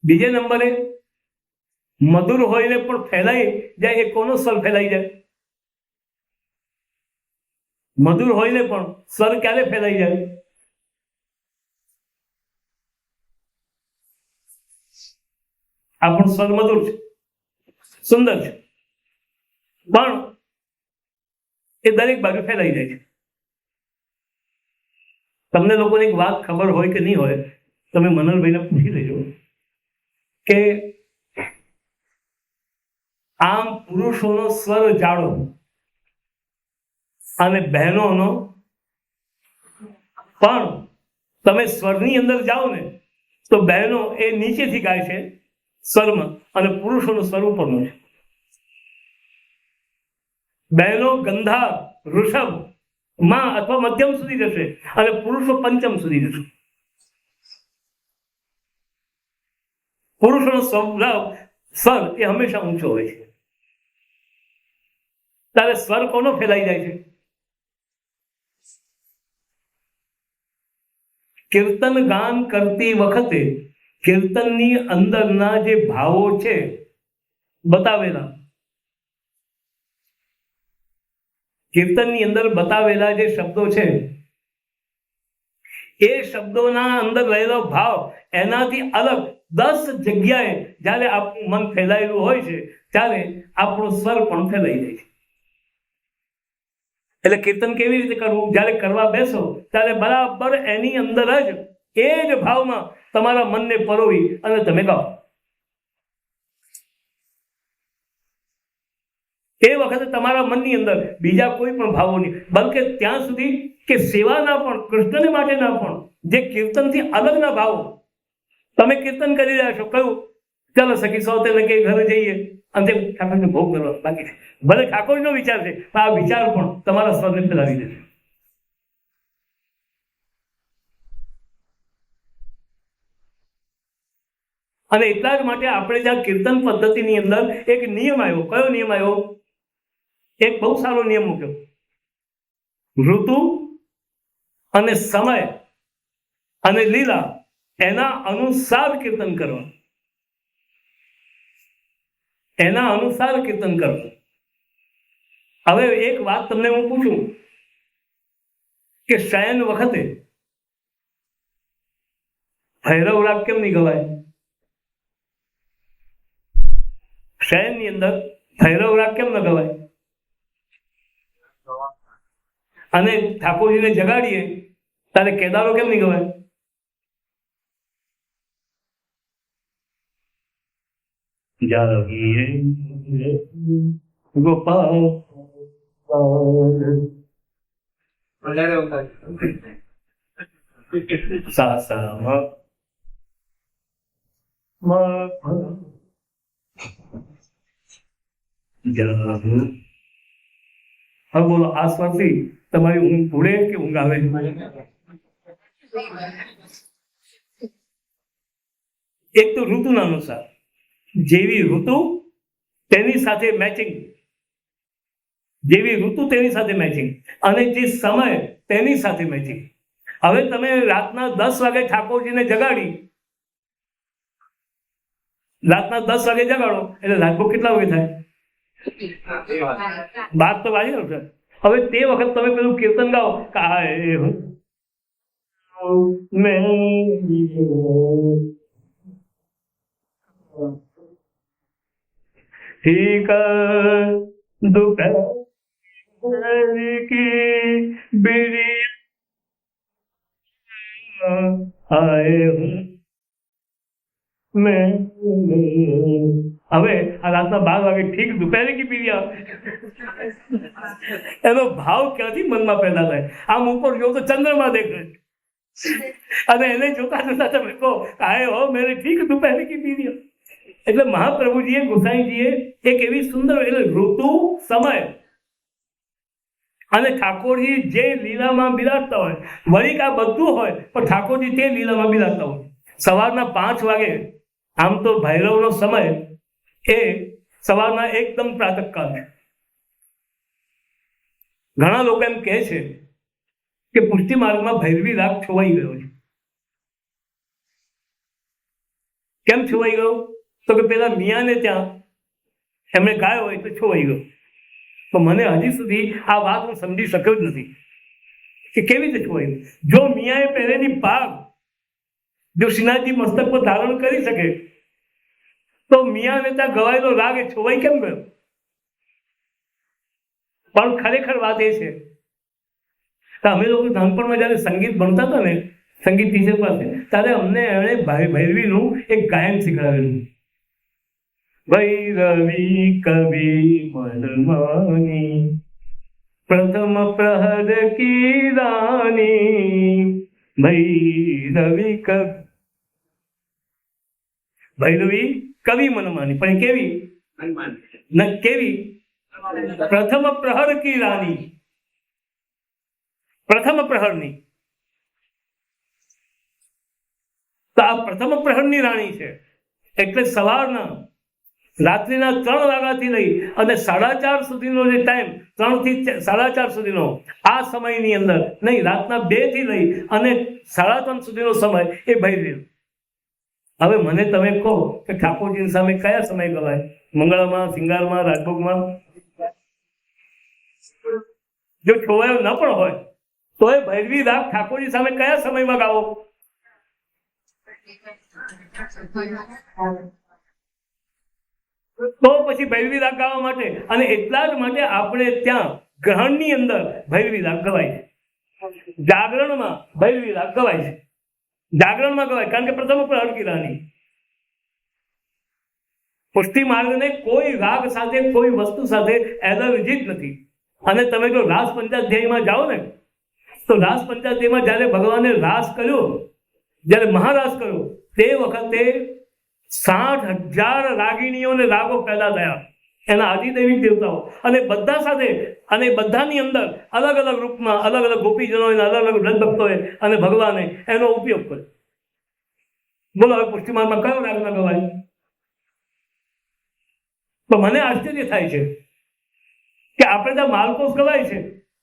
બીજે નંબરે મધુર હોય ને પણ ફેલાઈ જાય, એ કોનો સ્વર ફેલાઈ જાય? મધુર હોય ને પણ સ્વર ક્યારે ફેલાઈ જાય? આ પણ સ્વર મધુર છે, સુંદર છે, પણ એ દરેક બાજુ ફેલાઈ જાય છે. તમને લોકોને એક વાત ખબર હોય કે નહીં હોય, તમે મનનભાઈને પૂછી લેજો કે આમ પુરુષોનો સ્વર જાડો અને બહેનોનો, પણ તમે સ્વરની અંદર જાઓ ને તો બહેનો એ નીચેથી ગાય છે સ્વરમાં, અને પુરુષોનો સ્વર ઉપરનો છે. બહેનો ગંધાર, ઋષભ માં અથવા મધ્યમ સુધી જશે અને પુરુષો પંચમ સુધી જશે. પુરુષોનો સ્વર એ હંમેશા ઊંચો હોય છે. ત્યારે સ્વર કોનો ફેલાઈ જાય છે? કીર્તન ગાન કરતી વખતે કીર્તનની અંદરના જે ભાવો છે બતાવેલા, કીર્તનની અંદર બતાવેલા જે શબ્દો છે, એ શબ્દોના અંદર રહેલો ભાવ એનાથી અલગ 10 જગ્યાએ જ્યારે આપણું મન ફેલાયેલું હોય છે ત્યારે આપણો સ્વર પણ ફેલાઈ જાય છે. એટલે કીર્તન કેવી રીતે કરવું? જ્યારે કરવા બેસો ત્યારે બરાબર એની અંદર જ એ જ ભાવમાં તમારા મનને પરોવી અને તમે ગાઓ. એ વખતે તમારા મનની અંદર બીજા કોઈ પણ ભાવો નહીં, બલકે ત્યાં સુધી કે સેવાના પણ, કૃષ્ણને માટેના પણ જે કીર્તનથી અલગના ભાવો. તમે કીર્તન કરી રહ્યા છો, કયું ચાલો સખી સૌતે કે ઘરે જઈએ અને ઠાકોરને ભોગ કરવા બાકી છે, ભલે ઠાકોરનો વિચાર છે પણ આ વિચાર પણ તમારા સ્વરને ફેલાવી દેશે. અને એટલા જ માટે આપણે જ્યાં કીર્તન પદ્ધતિની અંદર એક નિયમ આવ્યો. કયો નિયમ આવ્યો? એક બહુ સારો નિયમ મૂક્યો. ઋતુ અને સમય અને લીલા એના અનુસાર કીર્તન કરવા, એના અનુસાર કીર્તન કરવા. હવે એક વાત તમને હું પૂછું કે શયન વખતે ભૈરવ રાગ કેમ નહીં ગવાય? શયનની અંદર ભૈરવ રાગ કેમ ન ગવાય? અને ઠાકોરજીને જગાડીએ ત્યારે કેદારો કેમ નહીં ગવાય? જાગીએ ગોપાલ સાસા હવે બોલો, આ સ્વરથી તમારી ઊંઘ ઉડે કે ઊંઘ આવે? એક તો ઋતુના અનુસાર, જેવી ઋતુ તેની સાથે મેચિંગ, જેવી ઋતુ તેની સાથે મેચિંગ, અને જે સમય તેની સાથે મેચિંગ. હવે તમે રાતના 10 વાગે ઠાકોરજીને જગાડી, રાતના 10 વાગે જગાડો એટલે રાતભોગ કેટલા વાગે થાય? 12 તો વાગે છે. હવે તે વખત તમે પેલું કીર્તન ગાઓ, કાય મેં ठीक दोपहर की बीड़ी आए मैं. હવે આ રાતના 12 વાગે ઠીક દુપહેરે કી પીડિયા, એનો ભાવ ક્યાંથી મનમાં પેદા થાય? આમ ઉપર જો તો ચંદ્રમાં દેખાય અને એને જોતા જોતા તમે કહો આए हो मेरे ठीक दोपहर की पीडिया. એટલે મહાપ્રભુજીએ, ગોસાઈજીએ એક એવી સુંદર, એટલે ઋતુ, સમય અને ઠાકોરજી જે લીલામાં બિરાજતા હોય, વળી આ બધું હોય પણ ઠાકોરજી તે લીલામાં બિરાજતા હોય. સવારના 5 વાગે, આમ તો ભૈરવનો સમય એ સવારના એકદમ પ્રાતઃકાળ છે. ઘણા લોકો એમ કહે છે કે પુષ્ટિ માર્ગમાં ભૈરવી રાગ છોવાઈ ગયો છે. કેમ છોવાઈ ગયો? તો કે પેલા મિયાને ત્યાં એમણે ગાયો હોય તો છોવાઈ ગયો. તો મને હજી સુધી આ વાત હું સમજી શક્યો જ નથી કે કેવી રીતે છોવાઈ ગયું. જો મિયાએ પહેરેલી પાગ જો શ્રીનાથજી મસ્તક પર ધારણ કરી શકે તો મિયાને ત્યાં ગવાયેલો રાગ એ છોવાઈ કેમ ગયો? પણ ખરેખર વાત એ છે કે અમે લોકો નાનપણમાં જયારે સંગીત ભણતા હતા ને, સંગીત ટીચર પાસે, ત્યારે અમને એમણે ભૈરવીનું એક ગાયન શીખવાડેલું. ભૈરવી કવિ મનમાની પ્રથમ પ્રહર કી રાની ભૈરવી કવિ મનમાની. પણ કેવી? કેવી? પ્રથમ પ્રહર કી રાની, પ્રથમ પ્રહરની. તો આ પ્રથમ પ્રહરની રાણી છે. એટલે સવારના રાત્રિના 3 વાગ્યાથી લઈ અને 4:30 સુધીનો જે ટાઈમ, 3 થી 4:30 સુધીનો આ સમયની અંદર નહીં, રાતના 2 થી લઈ અને 3:30 સુધીનો સમય એ ભૈરવી. હવે મને તમે કહો કે ઠાકોરજીની સામે કયા સમય ગવાય? મંગળામાં, સિંગારમાં, રાજભોગમાં? જો છોવાયો ન પણ હોય તો એ ભૈરવી રાગ ઠાકોરજી સામે કયા સમયમાં ગાવો? તો પછી ભૈરવી રાગ ગાવા માટે, અને એટલા જ માટે આપણે ત્યાં ગ્રહણની અંદર ભૈરવી રાગ ગવાય છે, જાગરણમાં ભૈરવી રાગ ગવાય છે. જાગરણમાં ગવાય કારણ કે પ્રથમ પ્રહર કી રાની. પુષ્ટિ માર્ગને કોઈ રાગ સાથે, કોઈ વસ્તુ સાથે એલર્જી જ નથી. અને તમે જો રાસ પંચાધ્યાયમાં જાઓ ને, તો રાસ પંચાધ્યાયમાં જયારે ભગવાને રાસ કર્યો, જયારે મહારાસ કર્યો, તે વખતે 60,000 રાગીણીઓને રાગો પેદા થયા, એના આદિદૈવિક દેવતાઓ, અને બધા સાથે, અને બધાની અંદર અલગ અલગ રૂપમાં અલગ અલગ ગોપીજનો, અલગ અલગ વ્રત ભક્તોએ અને ભગવાને એનો ઉપયોગ કર્યો. બોલો હવે પુષ્ટિમાર્ગમાં કયો રાગ ન ગવાય? તો મને આશ્ચર્ય થાય છે કે આપણે ત્યાં માલકોસ ગવાય છે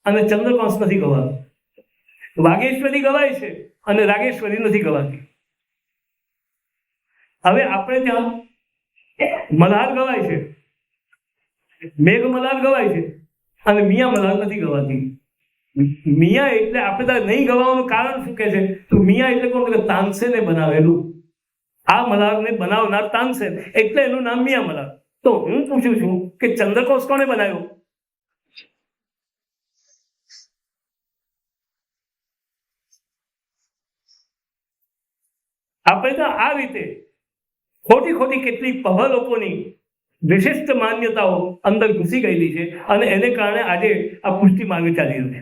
અને ચંદ્રકોસ નથી ગવાતો, વાગેશ્વરી ગવાય છે અને રાગેશ્વરી નથી ગવાતી. હવે આપણે ત્યાં મલ્હાર ગવાય છે, મેઘ મલ્હાર ગવાય છે અને મિયા મલ્હાર નથી ગવાતી. મિયા એટલે આપણે ત્યાં નહીં ગવાનું કારણ શું કહે છે? તો મિયા એટલે કોણ? તાનસેને બનાવેલું. આ મલ્હારને બનાવનાર તાનસેન, એટલે એનું નામ મિયા મલ્હાર. તો હું પૂછું છું કે ચંદ્રકોસ કોણે બનાવ્યો? આપણે તો આ રીતે ખોટી ખોટી કેટલીક પભ લોકોની વિશિષ્ટ માન્યતાઓ અંદર ઘૂસી ગયેલી છે, અને એને કારણે આજે આ પુષ્ટિ માર્ગ ચાલી રહ્યું છે.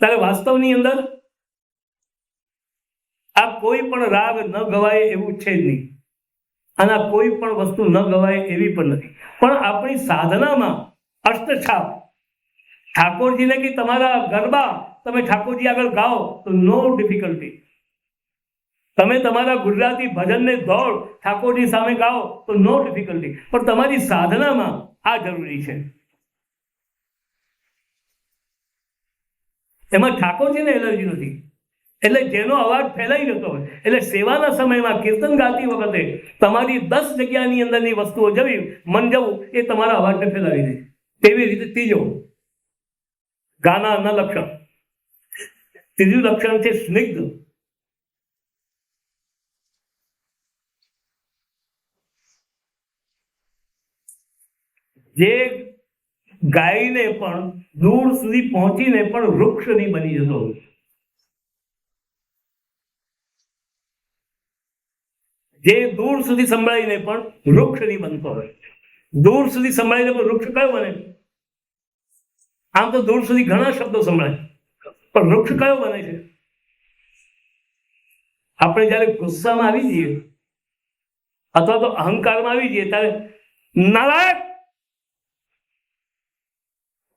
ત્યારે વાસ્તવની અંદર આ કોઈ પણ રાગ ન ગવાય એવું છે જ નહીં, અને આ કોઈ પણ વસ્તુ ન ગવાય એવી પણ નથી. પણ આપણી સાધનામાં અષ્ટછાપ, ઠાકોરજીને કે તમારા ગરબા તમે ઠાકોરજી આગળ ગાઓ તો નો ડિફિકલ્ટી. તમે તમારા ગુજરાતી ભજનને દોડ ઠાકોરજી સામે ગાઓ તો નો ડિફિકલ્ટી. પણ તમારી સાધનામાં આ જરૂરી છે. એમાં ઠાકોરજીને એલર્જી નથી. એટલે જેનો અવાજ ફેલાઈ જતો હોય, એટલે સેવાના સમયમાં કીર્તન ગાતી વખતે તમારી 10 જગ્યાની અંદરની વસ્તુઓ જવી, મન જવું, એ તમારા અવાજને ફેલાવી દે. તેવી રીતે ત્રીજો ગાના ન લક્ષણ, ત્રીજું લક્ષણ છે સ્નિગ્ધ. જે ગાયને પણ દૂર સુધી પહોંચીને પણ વૃક્ષ નહીં બની જતો હોય, જે દૂર સુધી સંભળાઈને પણ વૃક્ષ નહીં બનતો હોય. દૂર સુધી સંભળાઈને પણ વૃક્ષ કયો બને? આમ તો દૂર સુધી ઘણા શબ્દો સંભળાય, પણ વૃક્ષ કયો બને છે? આપણે જયારે ગુસ્સામાં આવી જઈએ અથવા તો અહંકારમાં આવી જઈએ ત્યારે નારાયણ,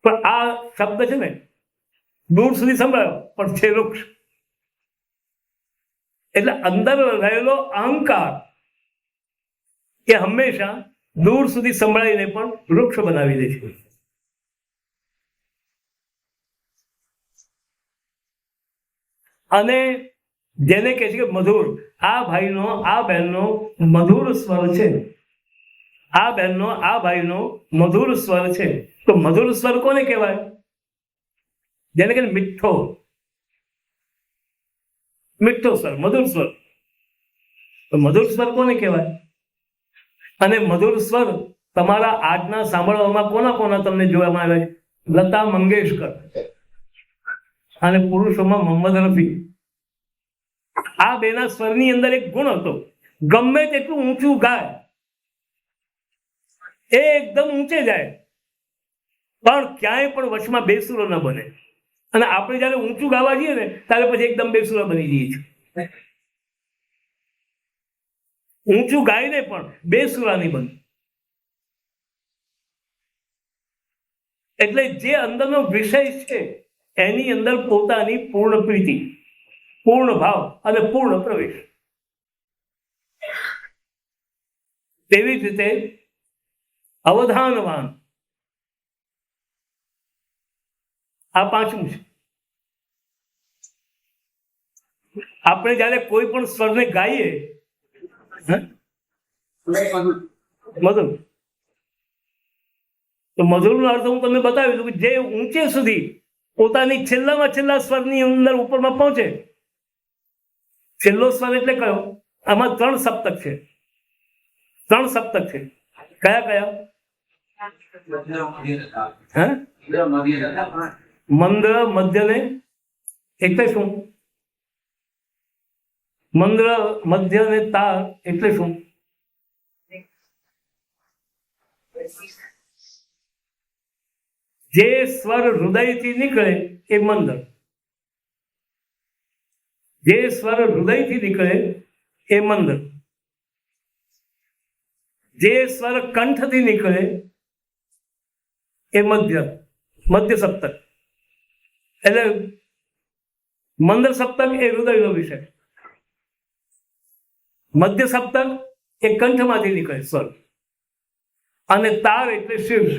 પણ આ શબ્દ છે ને દૂર સુધી સંભળાયો પણ છે વૃક્ષ. એટલે અંદર રહેલો અહંકાર એ હંમેશા દૂર સુધી સંભળાઈને પણ વૃક્ષ બનાવી દે છે. અને જેને કહે છે કે મધુર, આ ભાઈનો આ બહેનનો મધુર સ્વર છે, આ બહેનનો આ ભાઈનો મધુર સ્વર છે. તો મધુર સ્વર કોને કહેવાય? જેને કે મીઠો મીઠો સ્વર, મધુર સ્વર. તો મધુર સ્વર કોને કહેવાય? અને મધુર સ્વર તમારા આજના સાંભળવામાં કોના કોના તમને જોવામાં આવે? લતા મંગેશકર અને પુરુષોમાં મોહમ્મદ રફી. આ બેના સ્વરની અંદર એક ગુણ હતો, ગમે તેટલું ઊંચું ગાય એ એકદમ ઊંચે જાય પણ ક્યાંય પણ વચમાં બેસુરો ન બને. અને આપણે જયારે ઊંચું ગાવા જઈએ ને ત્યારે પછી એકદમ બેસુરા બની જઈએ છીએ. ઊંચું ગાઈને પણ બેસુરા નહીં બને. એટલે જે અંદરનો વિષય છે એની અંદર પોતાની પૂર્ણ પ્રીતિ, પૂર્ણ ભાવ અને પૂર્ણ પ્રવેશ. તેવી જ રીતે અવધાનવાન, આ પાંચમું છે. આપણે જયારે કોઈ પણ સ્વરને ગાઈએ મધુર, તો મધુરનો અર્થ હું તમને બતાવી દઉં કે જે ઊંચે સુધી પોતાની છેલ્લામાં છેલ્લા સ્વરની અંદર ઉપરમાં પહોંચે. છેલ્લો સ્વર એટલે કયો? આમાં 3 સપ્તક છે. 3 સપ્તક છે. કયા કયા? મંદ્ર, મધ્ય ને એટલે શું? મંદ્ર, મધ્ય ને તાર એટલે શું? જે સ્વર હૃદયથી નીકળે એ મંદ્ર, જે સ્વર હૃદયથી નીકળે એ મંદ્ર, જે સ્વર કંઠથી નીકળે એ મધ્ય, મધ્ય સપ્તક. એટલે મંદ્ર સપ્તક એ હૃદયનો વિષય, મધ્ય સપ્તક એ કંઠમાંથી નીકળે સ્વર, અને તાર એટલે શીર્ષ,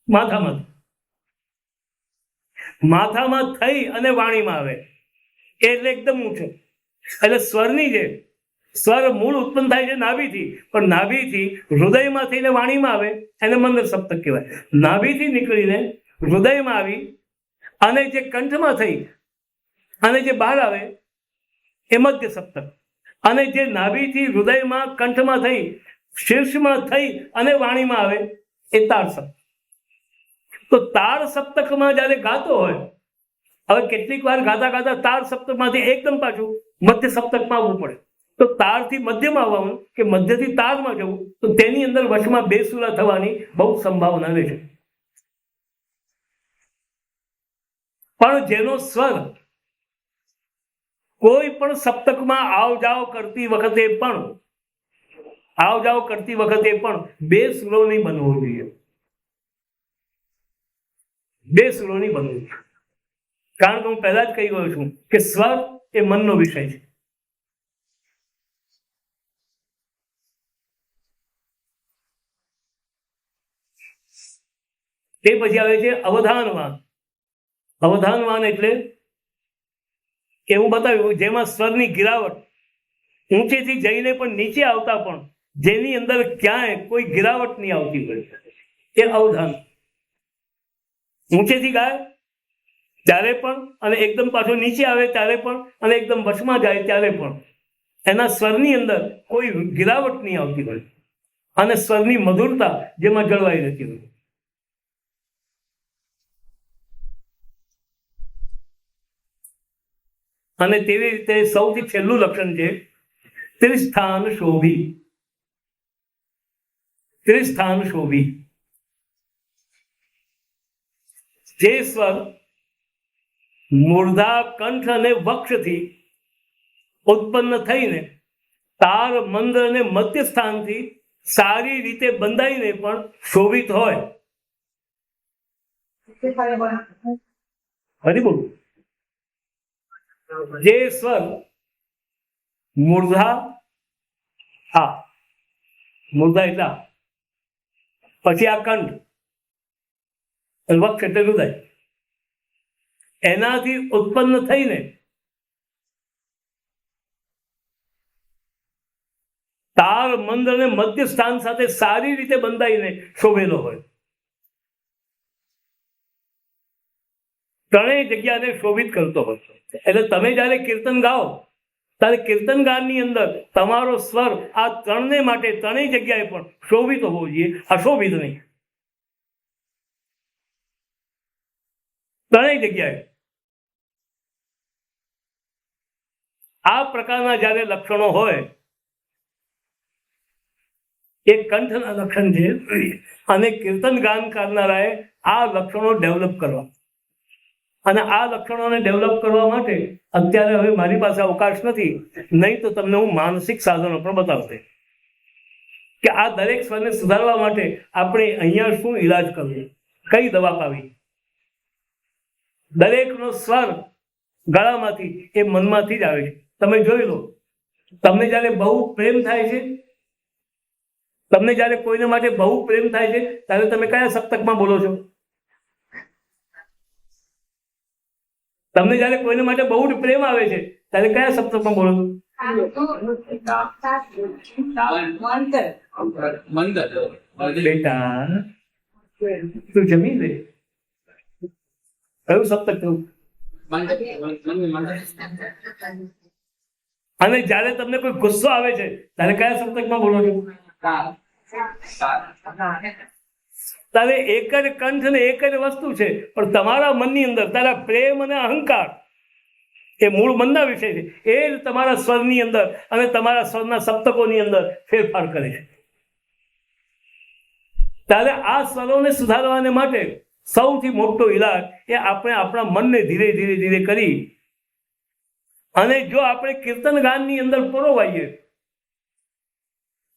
માથામાં. માથામાં થઈ અને વાણીમાં આવે એટલે એકદમ ઊંચો. એટલે સ્વરની જે સ્વર મૂળ ઉત્પન્ન થાય છે નાભીથી, પણ નાભીથી હૃદયમાં થઈને વાણીમાં આવે એને મંદ્ર સપ્તક કહેવાય. નાભીથી નીકળીને હૃદયમાં આવી અને જે કંઠમાં થઈ અને જે બહાર આવે એ મધ્ય સપ્તક. અને જે નાભીથી હૃદયમાં કંઠમાં થઈ શીર્ષમાં થઈ અને વાણીમાં આવે એ તાર સપ્તક. તો તાર સપ્તકમાં જયારે ગાતો હોય, હવે કેટલીક વાર ગાતા ગાતા તાર સપ્તકમાંથી એકદમ પાછું મધ્ય સપ્તકમાં આવવું પડે. તો તારથી મધ્યમાં આવવાનું કે મધ્યથી તારમાં જવું, તો તેની અંદર વચમાં બેસુરા થવાની બહુ સંભાવના રહે છે. પણ જેનો સ્વર કોઈ પણ સપ્તકમાં આવ જાવ કરતી વખતે પણ બે સુરો નહીં બનવો જોઈએ, બે સુરો નહીં બનવું જોઈએ. કારણ કે હું પહેલા જ કહી ગયો છું કે સ્વર એ મનનો વિષય છે. તે પછી આવે છે અવધાનવાન. અવધાનવાન એટલે એવું બતાવ્યું જેમાં સ્વરની ગિરાવટ ઊંચેથી જઈને પણ નીચે આવતા પણ જેની અંદર ક્યાંય કોઈ ગિરાવટ નહીં આવતી હોય એ અવધાન. ઊંચેથી ગાય ત્યારે પણ અને એકદમ પાછો નીચે આવે ત્યારે પણ અને એકદમ વચમાં જાય ત્યારે પણ એના સ્વરની અંદર કોઈ ગિરાવટ નહીં આવતી હોય અને સ્વરની મધુરતા જેમાં જળવાઈ રહેતી હોય. અને તેવી રીતે સૌથી છેલ્લું લક્ષણ છે ત્રિસ્થાન શોભી. ત્રિસ્થાન શોભી, જે સ્વર મૂર્ધા, કંઠ અને વક્ષથી ઉત્પન્ન થઈને તાર, મંદ્ર અને મધ્ય સ્થાનથી સારી રીતે બંધાઈને પણ શોભિત હોય. ફરી બોલું, જે સ્વર મૂર્ધા, મૂર્ધા એટલે પછી આ કંઠ, વક્ષ એટલે હૃદય, એનાથી ઉત્પન્ન થઈને તાર મંદ અને મધ્ય સ્થાન સાથે સારી રીતે બંધાઈને શોભેલો હોય. ત્રણેય જગ્યાને શોભિત કરતો હોય. એટલે તમે જયારે કીર્તન ગાઓ ત્યારે કીર્તન ગાનની અંદર તમારો સ્વર આ ત્રણને માટે ત્રણેય જગ્યાએ પણ શોભિત હોવો જોઈએ, અશોભિત નહીં. ત્રણેય જગ્યાએ આ પ્રકારના જયારે લક્ષણો હોય, એ કંઠના લક્ષણ છે, અને કીર્તન ગાન કરનારાએ આ લક્ષણો ડેવલપ કરવા. અને આ લક્ષણોને ડેવલપ કરવા માટે અત્યારે હવે મારી પાસે અવકાશ નથી, નહીં તો તમને હું માનસિક સાધનો પણ બતાવશે કે આ દરેક સ્વરને સુધારવા માટે આપણે અહીંયા શું ઈલાજ કરવો, કઈ દવા પાવી. દરેકનો સ્વર ગળામાંથી એ મનમાંથી જ આવે છે. તમે જોઈ લો, તમને જયારે બહુ પ્રેમ થાય છે, તમને જયારે કોઈને માટે બહુ પ્રેમ થાય છે, ત્યારે તમે કયા સપ્તકમાં બોલો છો? તમને જયારે કોઈને માટે બહુ જ પ્રેમ આવે છે ત્યારે કયા સપ્તકમાં બોલો છો? બેટા તું જમી લે, કયું સપ્તક કહું? અને જયારે તમને કોઈ ગુસ્સો આવે છે ત્યારે કયા સપ્તકમાં બોલો છો? તારે એક જ કંઠ ને એક જ વસ્તુ છે, પણ તમારા મનની અંદર તારા પ્રેમ અને અહંકાર એ મૂળ મનના વિષય છે, એ જ તમારા સ્વરની અંદર અને તમારા સ્વરના સપ્તકોની અંદર ફેરફાર કરે છે. ત્યારે આ સ્વરોને સુધારવાને માટે સૌથી મોટો ઈલાજ એ આપણે આપણા મનને ધીરે ધીરે ધીરે કરી, અને જો આપણે કીર્તન ગાનની અંદર પરોવાઈએ.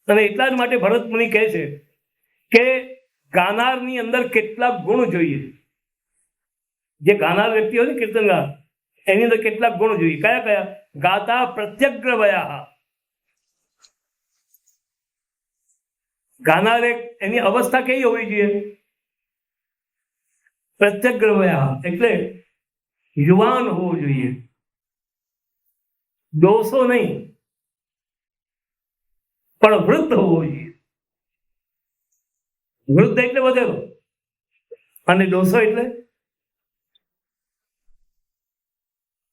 અને એટલા જ માટે ભરત મુનિ કહે છે કે ગાનારની અંદર કેટલાક ગુણ જોઈએ. જે ગાનાર વ્યક્તિ હોય ને કીર્તનગાર, એની અંદર કેટલાક ગુણ જોઈએ. કયા કયા? ગાતા પ્રત્યગ્રવયા. ગાનાર એની અવસ્થા કેવી હોવી જોઈએ? પ્રત્યગ્રવયા એટલે યુવાન હોવો જોઈએ, દોષો નહીં, પણ વૃદ્ધ હોવો જોઈએ. વૃદ્ધ એટલે વધેલો, અને દોષો એટલે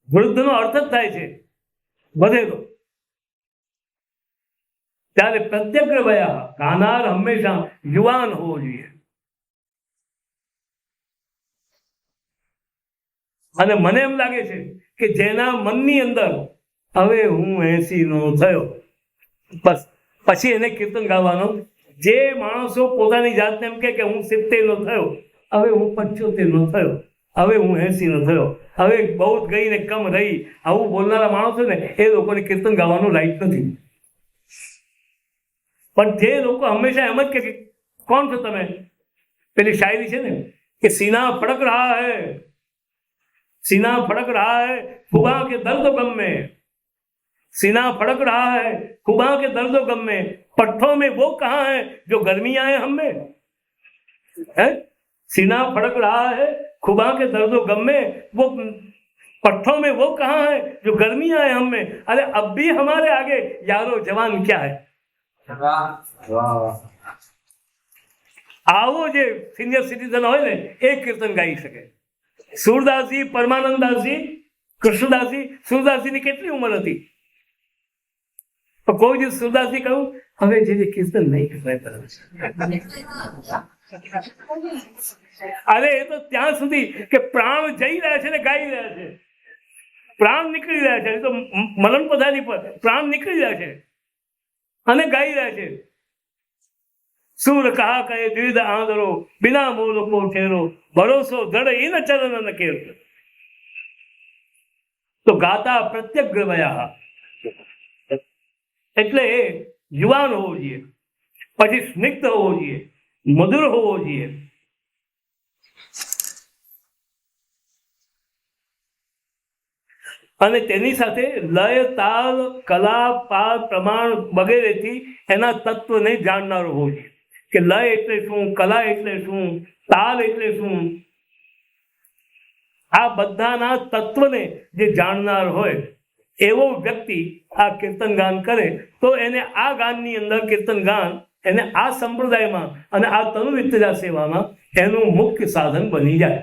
વૃદ્ધનો અર્થ જ થાય છે વધેલો. ત્યારે પ્રત્યગ્રવયા, ગાનાર હંમેશા યુવાન હોવો જોઈએ. અને મને એમ લાગે છે કે જેના મનની અંદર હવે હું 80 નો થયો, બસ પછી એને કીર્તન ગાવાનો. જે માણસો પોતાની જાતને એમ કે હું 70 નો થયો, હવે હું 75 નો થયો, હવે હું 80 નો થયો, હવે બહુ ગઈ ને કમ રહી, આવું બોલનારા માણસો ને એ લોકોને કીર્તન ગાવાનું રાઈટ નથી. પણ જે લોકો હંમેશા એમ જ કે કોણ છો તમે? પેલી શાયરી છે ને કે સીના ફડક રહા હૈ, सीना फड़क रहा है खुदा के दर्द गम में, सीना फड़क रहा है खुदा के दर्द गम में, पट्ठों में वो कहाँ है जो गर्मी आए हम में है. सीना फड़क रहा है खुदा के दर्द गम में, वो पट्ठों में वो कहाँ है जो गर्मी आए हम में. अरे अब भी हमारे आगे यारो जवान क्या है. આવો જે સિનિયર સિટીઝન હોય ને એ કીર્તન ગાઈ શકે. સુરદાસજી, પરમાનંદદાસજી, કૃષ્ણદાસજી, સુરદાસજીની કેટલી ઉંમર હતી? તો કોઈ દિવસ સુરદાસજી કહ્યું હવે જે કીર્તન નહીં કરાય. અરે એ તો ત્યાં સુધી કે પ્રાણ જઈ રહ્યા છે ને ગાઈ રહ્યા છે, પ્રાણ નીકળી રહ્યા છે, તો મરણ પથારી પર પ્રાણ નીકળી રહ્યા છે અને ગાઈ રહ્યા છે. सूर कहा कहे द्विध आंदरो, बिना मूल को ठेरो, भरोसो दृढ़ इन चरण न केर. તો ગાતા પ્રત્યગ્રવયા એટલે યુવાન હોવો જોઈએ, પછી સ્નિગ્ધ હોવો જોઈએ, મધુર હોવો જોઈએ. અને તેની સાથે લય, તાલ, કલા, પાલ, પ્રમાણ વગેરેથી એના તત્વને જાણનારો હોવો જોઈએ કે લય એટલે શું, કલા એટલે શું, તાલ એટલે શું. આ બધાના તત્વને જે જાણનાર હોય એવો વ્યક્તિ આ કીર્તન ગાન કરે તો એને આ ગાનની અંદર કીર્તન ગાન એને આ સંપ્રદાયમાં અને આ તનુ વિત્તજા સેવામાં એનું મુખ્ય સાધન બની જાય.